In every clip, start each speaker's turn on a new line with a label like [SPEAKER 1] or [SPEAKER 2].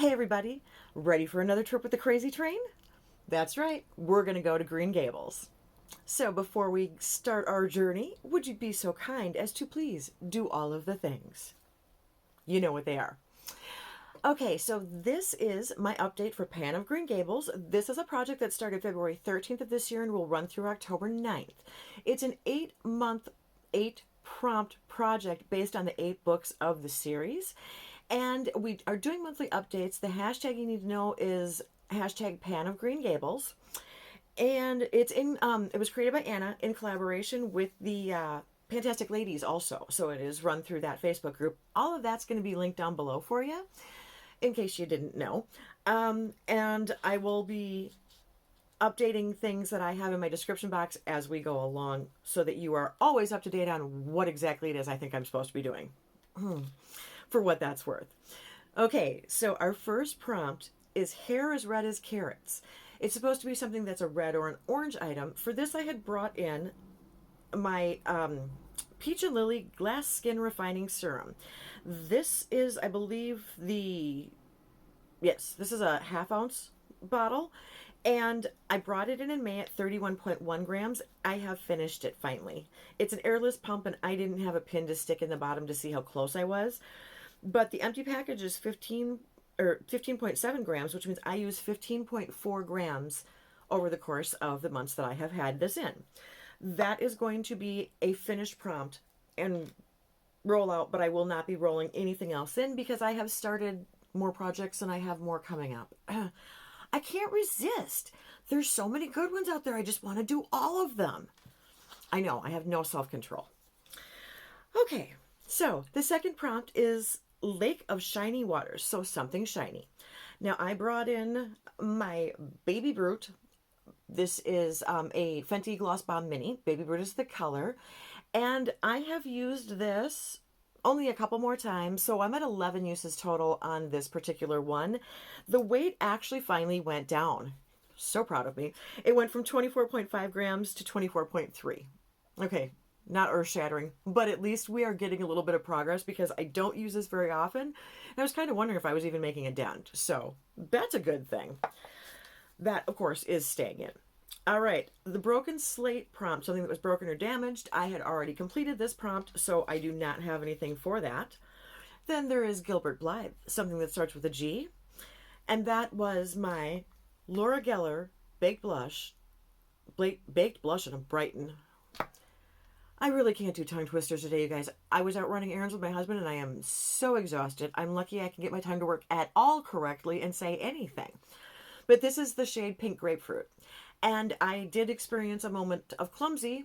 [SPEAKER 1] Hey everybody, ready for another trip with the crazy train? That's right, we're going to go to Green Gables. So before we start our journey, would you be so kind as to please do all of the things? You know what they are. Okay, so this is my update for Pan of Green Gables. This is a project that started February 13th of this year and will run through October 9th. It's an 8-month, 8-prompt project based on the 8 books of the series. And we are doing monthly updates. The hashtag you need to know is hashtag Pan of Green Gables. And it's it was created by Anna in collaboration with the Fantastic Ladies also. So it is run through that Facebook group. All of that's going to be linked down below for you, in case you didn't know. And I will be updating things that I have in my description box as we go along so that you are always up to date on what exactly it is I think I'm supposed to be doing. For what that's worth. Okay, so our first prompt is hair as red as carrots. It's supposed to be something that's a red or an orange item. For this, I had brought in my Peach and Lily Glass Skin Refining Serum. This is, I believe, this is a half-ounce bottle, and I brought it in May at 31.1 grams. I have finished it finally. It's an airless pump, and I didn't have a pin to stick in the bottom to see how close I was. But the empty package is 15.7 grams, which means I use 15.4 grams over the course of the months that I have had this in. That is going to be a finished prompt and roll out, but I will not be rolling anything else in because I have started more projects and I have more coming up. I can't resist. There's so many good ones out there. I just want to do all of them. I know, I have no self-control. Okay, so the second prompt is Lake of Shiny Waters, so something shiny. Now I brought in my Baby Brut. This is a Fenty Gloss Bomb Mini. Baby Brut is the color. And I have used this only a couple more times, so I'm at 11 uses total on this particular one. The weight actually finally went down. So proud of me. It went from 24.5 grams to 24.3. Okay, not earth-shattering, but at least we are getting a little bit of progress because I don't use this very often. And I was kind of wondering if I was even making a dent. So that's a good thing. That, of course, is staying in. All right, the broken slate prompt, something that was broken or damaged. I had already completed this prompt, so I do not have anything for that. Then there is Gilbert Blythe, something that starts with a G. And that was my Laura Geller Baked Blush in a Brighton. I really can't do tongue twisters today, you guys. I was out running errands with my husband and I am so exhausted. I'm lucky I can get my tongue to work at all correctly and say anything. But this is the shade Pink Grapefruit. And I did experience a moment of clumsy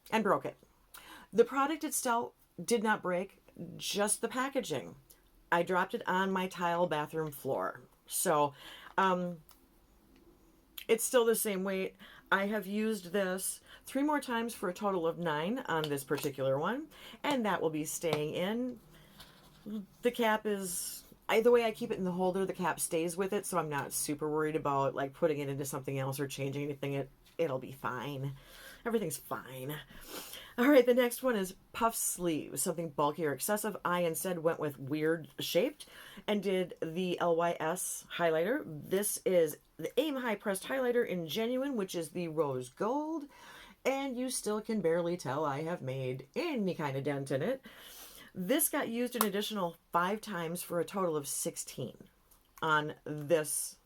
[SPEAKER 1] and broke it. The product itself did not break, just the packaging. I dropped it on my tile bathroom floor. So it's still the same weight. I have used this 3 more times for a total of 9 on this particular one, and that will be staying in. The cap is, the way I keep it in the holder, the cap stays with it, so I'm not super worried about like putting it into something else or changing anything. It'll be fine. Everything's fine. All right, the next one is puff sleeves, something bulky or excessive. I instead went with weird shaped and did the LYS highlighter. This is the Aim High Pressed Highlighter in Genuine, which is the rose gold. And you still can barely tell I have made any kind of dent in it. This got used an additional 5 times for a total of 16 on this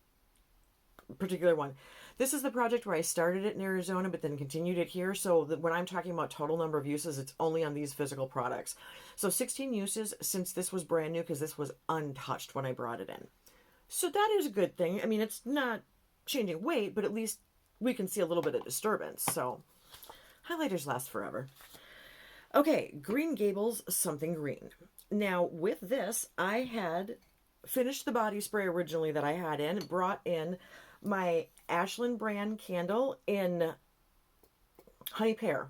[SPEAKER 1] particular one. This is the project where I started it in Arizona, but then continued it here. So when I'm talking about total number of uses, it's only on these physical products. So 16 uses since this was brand new because this was untouched when I brought it in. So that is a good thing. I mean, it's not changing weight, but at least we can see a little bit of disturbance. So highlighters last forever. Okay, Green Gables Something Green. Now, with this, I had finished the body spray originally that I had in, brought in my Ashland brand candle in Honey Pear.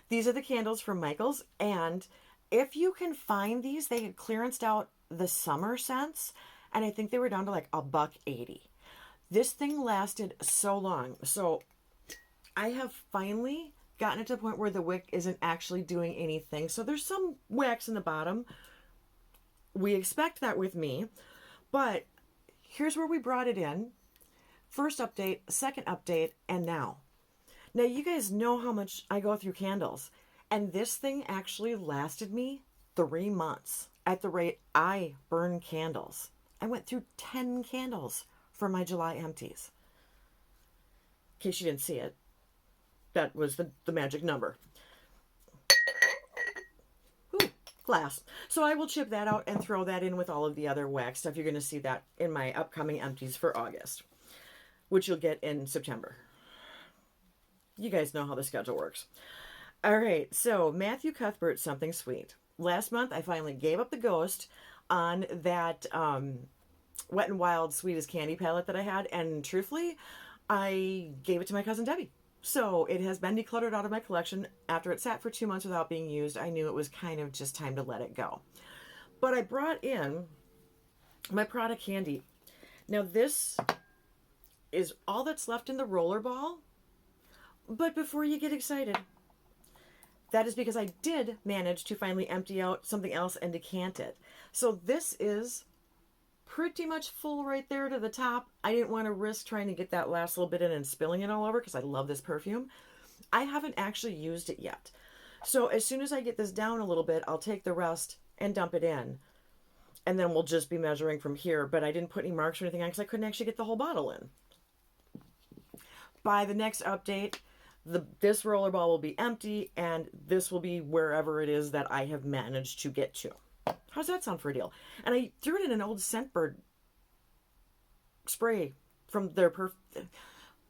[SPEAKER 1] These are the candles from Michaels, and if you can find these, they had clearanced out the summer scents, and I think they were down to like $1.80. This thing lasted so long, so I have finally gotten it to the point where the wick isn't actually doing anything. So there's some wax in the bottom. We expect that with me, but here's where we brought it in. First update, second update, and now. Now, you guys know how much I go through candles. And this thing actually lasted me 3 months at the rate I burn candles. I went through 10 candles for my July empties. In case you didn't see it, that was the magic number. Ooh, glass. So I will chip that out and throw that in with all of the other wax stuff. You're going to see that in my upcoming empties for August, which you'll get in September. You guys know how the schedule works. All right, so Matthew Cuthbert, Something Sweet. Last month, I finally gave up the ghost on that Wet n Wild Sweet as Candy palette that I had, and truthfully, I gave it to my cousin Debbie. So it has been decluttered out of my collection. After it sat for 2 months without being used, I knew it was kind of just time to let it go. But I brought in my Prada Candy. Now this is all that's left in the roller ball. But before you get excited, that is because I did manage to finally empty out something else and decant it. So this is pretty much full right there to the top. I didn't want to risk trying to get that last little bit in and spilling it all over because I love this perfume. I haven't actually used it yet. So as soon as I get this down a little bit, I'll take the rest and dump it in. And then we'll just be measuring from here. But I didn't put any marks or anything on because I couldn't actually get the whole bottle in. By the next update, this roller ball will be empty, and this will be wherever it is that I have managed to get to. How's that sound for a deal? And I threw it in an old Scentbird spray from their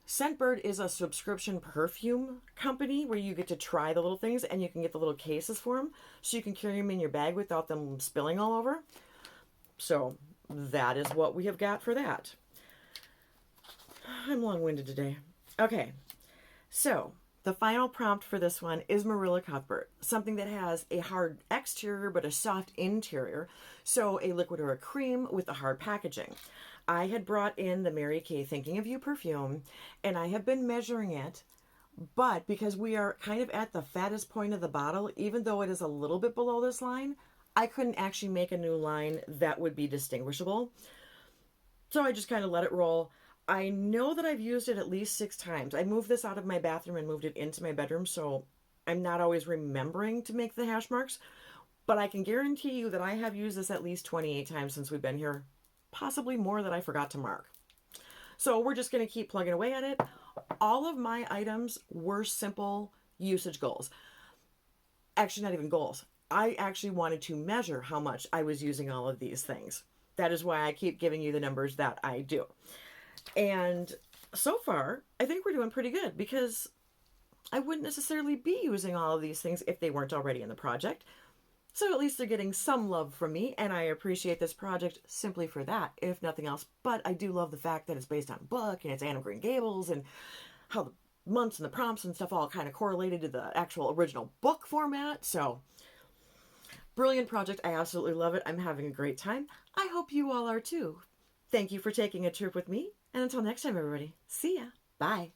[SPEAKER 1] Scentbird is a subscription perfume company where you get to try the little things, and you can get the little cases for them, so you can carry them in your bag without them spilling all over. So that is what we have got for that. I'm long-winded today. Okay. So, the final prompt for this one is Marilla Cuthbert, something that has a hard exterior but a soft interior, so a liquid or a cream with a hard packaging. I had brought in the Mary Kay Thinking of You perfume, and I have been measuring it, but because we are kind of at the fattest point of the bottle, even though it is a little bit below this line, I couldn't actually make a new line that would be distinguishable. So I just kind of let it roll. I know that I've used it at least 6 times. I moved this out of my bathroom and moved it into my bedroom, so I'm not always remembering to make the hash marks. But I can guarantee you that I have used this at least 28 times since we've been here. Possibly more that I forgot to mark. So we're just going to keep plugging away at it. All of my items were simple usage goals. Actually, not even goals. I actually wanted to measure how much I was using all of these things. That is why I keep giving you the numbers that I do. And so far, I think we're doing pretty good because I wouldn't necessarily be using all of these things if they weren't already in the project. So at least they're getting some love from me, and I appreciate this project simply for that, if nothing else. But I do love the fact that it's based on a book, and it's Anne of Green Gables, and how the months and the prompts and stuff all kind of correlated to the actual original book format. So, brilliant project. I absolutely love it. I'm having a great time. I hope you all are too. Thank you for taking a trip with me. And until next time, everybody, see ya. Bye.